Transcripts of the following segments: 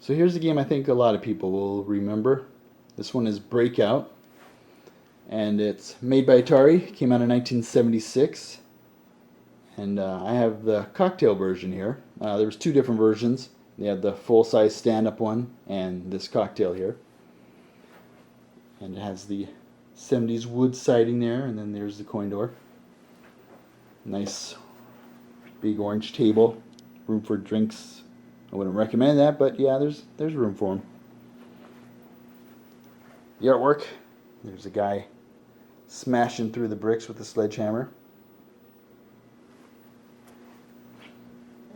So here's a game I think a lot of people will remember. This one is Breakout, and it's made by Atari. Came out in 1976, and I have the cocktail version here. There was two different versions. They had the full-size stand-up one and this cocktail here, and it has the 70s wood siding there, and then there's the coin door. Nice big orange table, room for drinks. I wouldn't recommend that, but yeah, there's room for them. The artwork, there's a guy smashing through the bricks with a sledgehammer.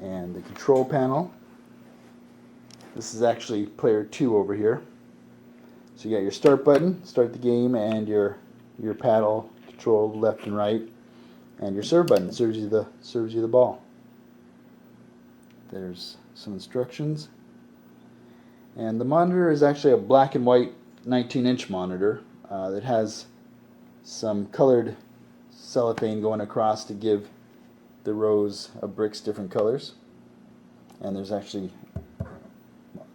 And the control panel. This is actually player 2 over here. So you got your start button, start the game, and your paddle control left and right, and your serve button serves you the ball. There's some instructions. And the monitor is actually a black and white 19-inch monitor that has some colored cellophane going across to give the rows of bricks different colors. And there's actually,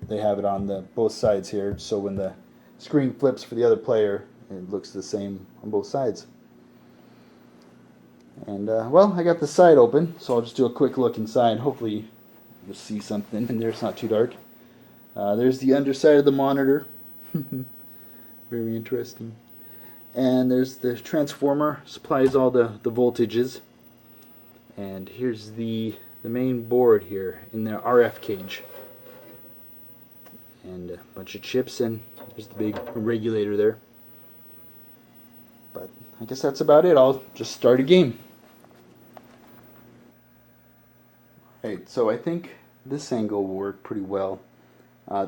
they have it on both sides here, so when the screen flips for the other player, it looks the same on both sides. And well, I got the side open, so I'll just do a quick look inside. Hopefully you'll see something in there. It's not too dark. There's the underside of the monitor. Very interesting. And there's the transformer, supplies all the voltages. And here's the main board here in the RF cage. And a bunch of chips, and there's the big regulator there. But I guess that's about it. I'll just start a game. Alright, so I think this angle will work pretty well.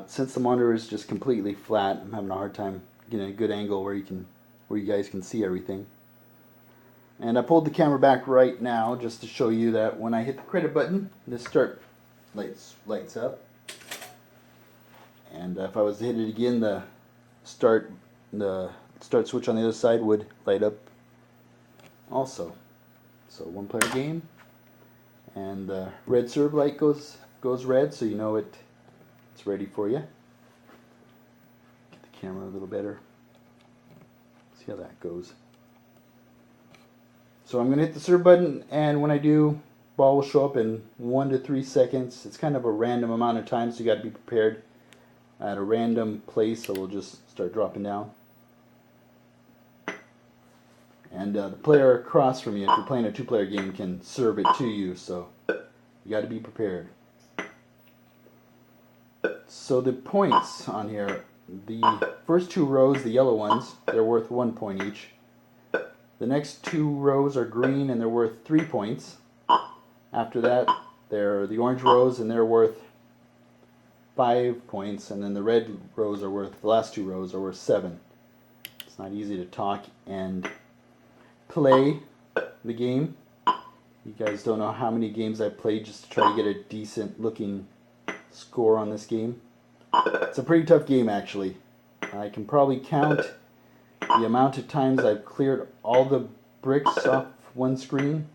Since the monitor is just completely flat, I'm having a hard time getting a good angle where you guys can see everything. And I pulled the camera back right now just to show you that when I hit the credit button, this start lights up. And if I was to hit it again, the start switch on the other side would light up also. So one player game, and the red serve light goes red, so you know it's ready for you. Get the camera a little better. See how that goes. So I'm going to hit the serve button, and when I do, ball will show up in 1 to 3 seconds. It's kind of a random amount of time, so you got to be prepared at a random place, so we'll just start dropping down. And the player across from you, if you're playing a two-player game, can serve it to you, so you got to be prepared. So the points on here, the first 2 rows, the yellow ones, they're worth 1 point each. The next 2 rows are green, and they're worth 3 points. After that, they're the orange rows, and they're worth 5 points, and then the red rows are worth, the last 2 rows are worth 7. It's not easy to talk and play the game. You guys don't know how many games I've played just to try to get a decent looking score on this game. It's a pretty tough game, actually. I can probably count the amount of times I've cleared all the bricks off one screen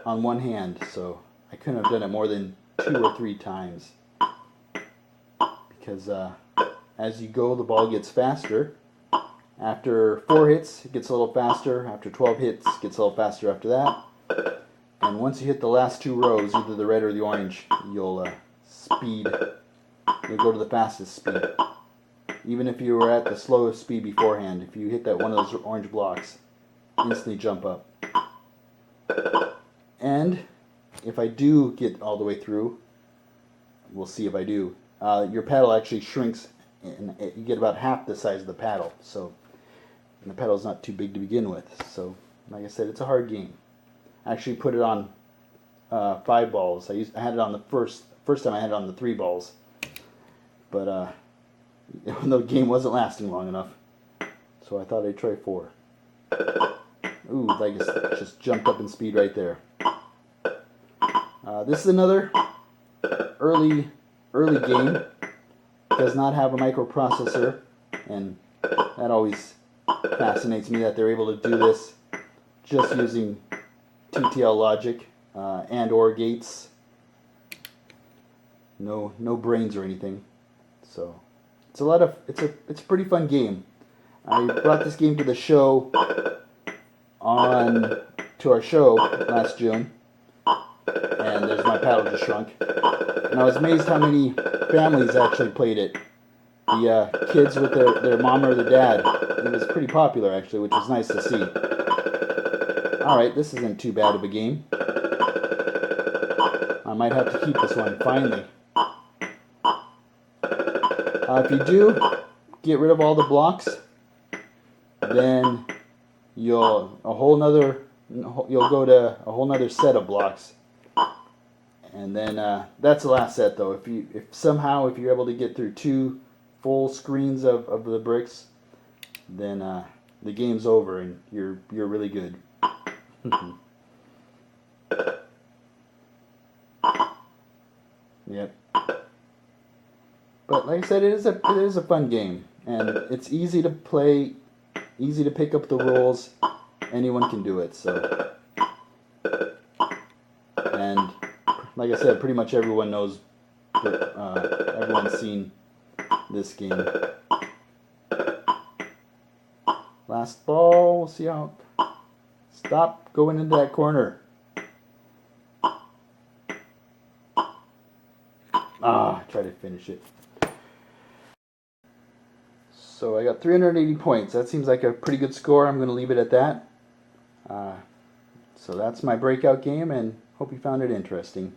on one hand, so I couldn't have done it more than 2 or 3 times. Because as you go, the ball gets faster. After 4 hits, it gets a little faster. After 12 hits, it gets a little faster after that. And once you hit the last 2 rows, either the red or the orange, you'll go to the fastest speed. Even if you were at the slowest speed beforehand, if you hit that one of those orange blocks, instantly jump up. And if I do get all the way through, we'll see if I do, your paddle actually shrinks, and you get about half the size of the paddle. So, and the paddle's not too big to begin with. So, like I said, it's a hard game. I actually put it on 5 balls. I had it on the first time I had it on the 3 balls, but the game wasn't lasting long enough, so I thought I'd try 4. Ooh, I just jumped up in speed right there. This is another early game. Does not have a microprocessor, and that always fascinates me that they're able to do this just using TTL logic and or gates. No brains or anything. So it's a pretty fun game. I brought this game to the show to our show last June, and there's my paddle just shrunk. And I was amazed how many families actually played it. The kids with their mom or their dad. It was pretty popular actually, which was nice to see. Alright, this isn't too bad of a game. I might have to keep this one finally. If you do get rid of all the blocks, then you'll go to a whole nother set of blocks. And then that's the last set though. If you're able to get through 2 full screens of the bricks, then the game's over and you're really good. Yep. But like I said, it is a fun game, and it's easy to play, easy to pick up the rules. Anyone can do it. So, and like I said, pretty much everyone knows. Everyone's seen this game. Last ball. We'll see how. Stop going into that corner. Try to finish it. So I got 380 points. That seems like a pretty good score. I'm going to leave it at that. So that's my breakout game, and hope you found it interesting.